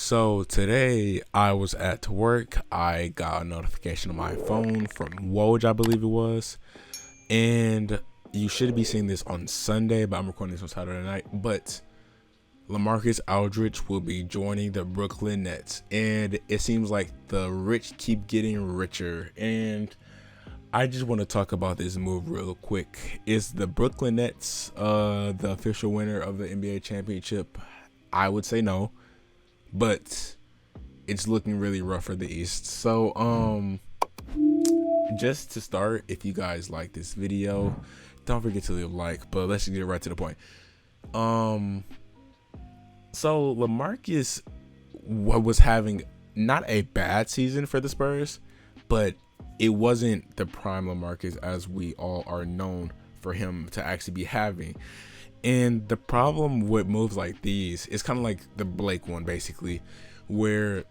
So today I was at work. I got a notification on my phone from Woj, I believe it was. And you should be seeing this on Sunday, but I'm recording this on Saturday night. But Lamarcus Aldridge will be joining the Brooklyn Nets. And it seems like the rich keep getting richer. And I just want to talk about this move real quick. Is the Brooklyn Nets the official winner of the NBA championship? I would say no, but it's looking really rough for the East. So just to start, if you guys like this video, don't forget to leave a like, but let's just get right to the point. So Lamarcus was having not a bad season for the Spurs, but it wasn't the prime Lamarcus as we all are known for him to actually be having. And the problem with moves like these is kind of like the Blake one, basically, where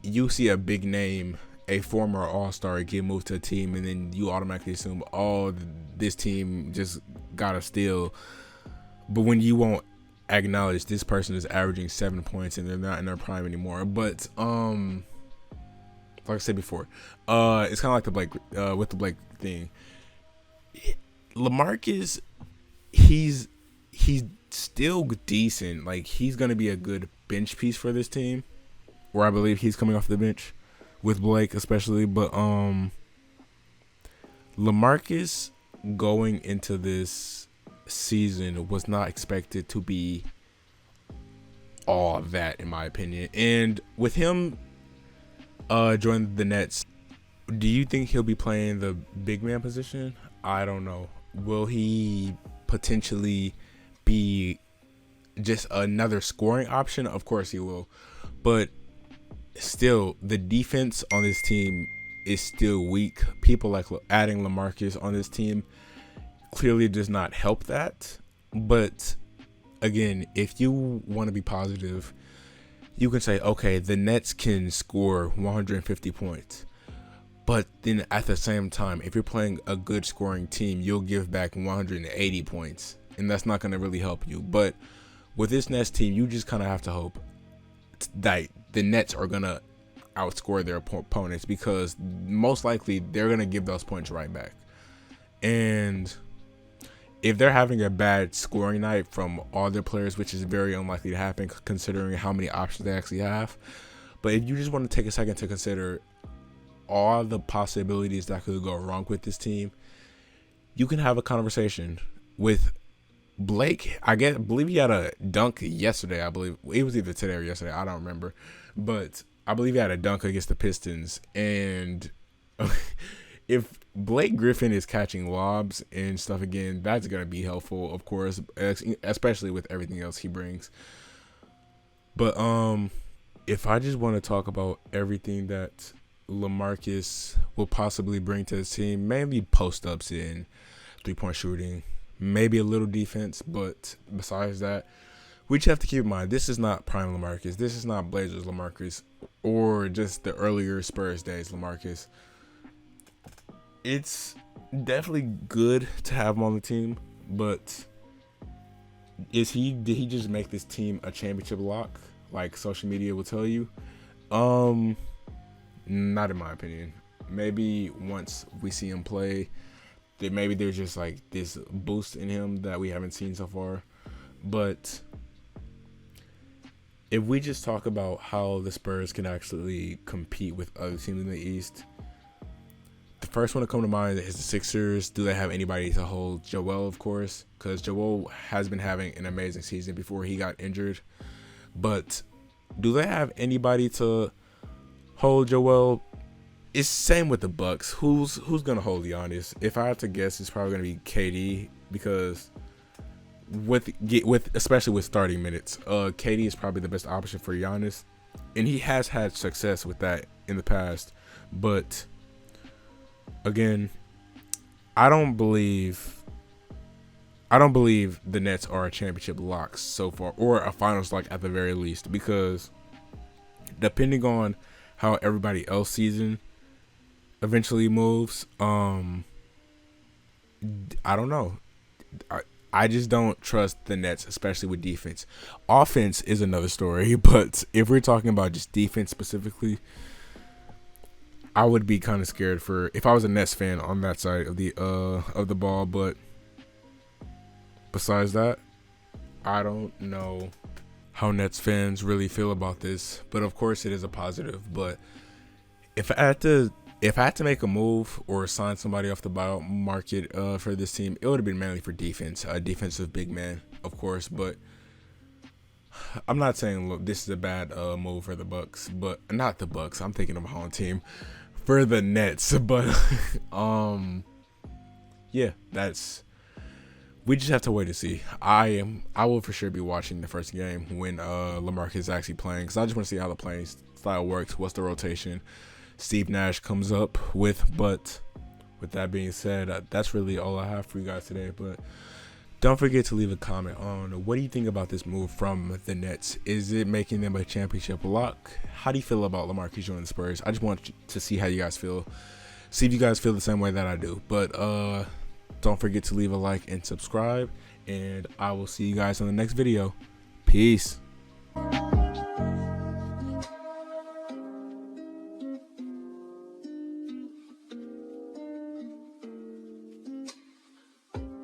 you see a big name, a former all-star, get moved to a team, and then you automatically assume, oh, this team just got a steal. But when you won't acknowledge this person is averaging 7 points and they're not in their prime anymore. But like I said before, it's kind of like the Blake with the Blake thing. Lamarcus, he's still decent. Like, he's gonna be a good bench piece for this team, where I believe he's coming off the bench with Blake especially. But Lamarcus going into this season was not expected to be all that, in my opinion. And with him joining the Nets, do you think he'll be playing the big man position? I don't know. Will he potentially be just another scoring option? Of course he will, but still, the defense on this team is still weak. People like adding Lamarcus on this team clearly does not help that. But again, if you want to be positive, you can say, okay, the Nets can score 150 points. But then at the same time, if you're playing a good scoring team, you'll give back 180 points. And that's not going to really help you. But with this Nets team, you just kind of have to hope that the Nets are going to outscore their opponents, because most likely they're going to give those points right back. And if they're having a bad scoring night from all their players, which is very unlikely to happen considering how many options they actually have. But if you just want to take a second to consider all the possibilities that could go wrong with this team, you can have a conversation with Blake. Believe he had a dunk yesterday. I believe it was either today or yesterday. I don't remember, but I believe he had a dunk against the Pistons. And if Blake Griffin is catching lobs and stuff again, that's gonna be helpful, of course, especially with everything else he brings. But if I just want to talk about everything that Lamarcus will possibly bring to his team, maybe post ups in 3-point shooting, maybe a little defense, but besides that, we just have to keep in mind, this is not prime Lamarcus. This is not Blazers Lamarcus, or just the earlier Spurs days Lamarcus. It's definitely good to have him on the team, but did he just make this team a championship lock, like social media will tell you? Not in my opinion. Maybe once we see him play, that maybe there's just like this boost in him that we haven't seen so far. But if we just talk about how the Spurs can actually compete with other teams in the East, the first one to come to mind is the Sixers. Do they have anybody to hold Joel? Of course, because Joel has been having an amazing season before he got injured. But do they have anybody to hold Joel? It's same with the Bucks. Who's gonna hold Giannis? If I had to guess, it's probably gonna be KD, because with especially with starting minutes, KD is probably the best option for Giannis, and he has had success with that in the past. But again, I don't believe the Nets are a championship lock so far, or a finals lock at the very least, because depending on how everybody else season eventually moves, I don't know. I just don't trust the Nets, especially with defense. Offense is another story, but if we're talking about just defense specifically, I would be kind of scared for if I was a Nets fan on that side of the ball. But besides that, I don't know how Nets fans really feel about this. But of course, it is a positive. But if I had to make a move or sign somebody off the buyout market for this team, it would have been mainly for defense, a defensive big man, of course. But I'm not saying, look, this is a bad move for the Bucks, but not the Bucks. I'm thinking of my own team, for the Nets. But yeah, we just have to wait to see. I will for sure be watching the first game when Lamarcus is actually playing, because I just want to see how the playing style works. What's the rotation Steve Nash comes up with. But with that being said, that's really all I have for you guys today. But don't forget to leave a comment on what do you think about this move from the Nets. Is it making them a championship lock? How do you feel about Lamarcus joining the Spurs? I just want to see how you guys feel. See if you guys feel the same way that I do. But don't forget to leave a like and subscribe. And I will see you guys on the next video. Peace.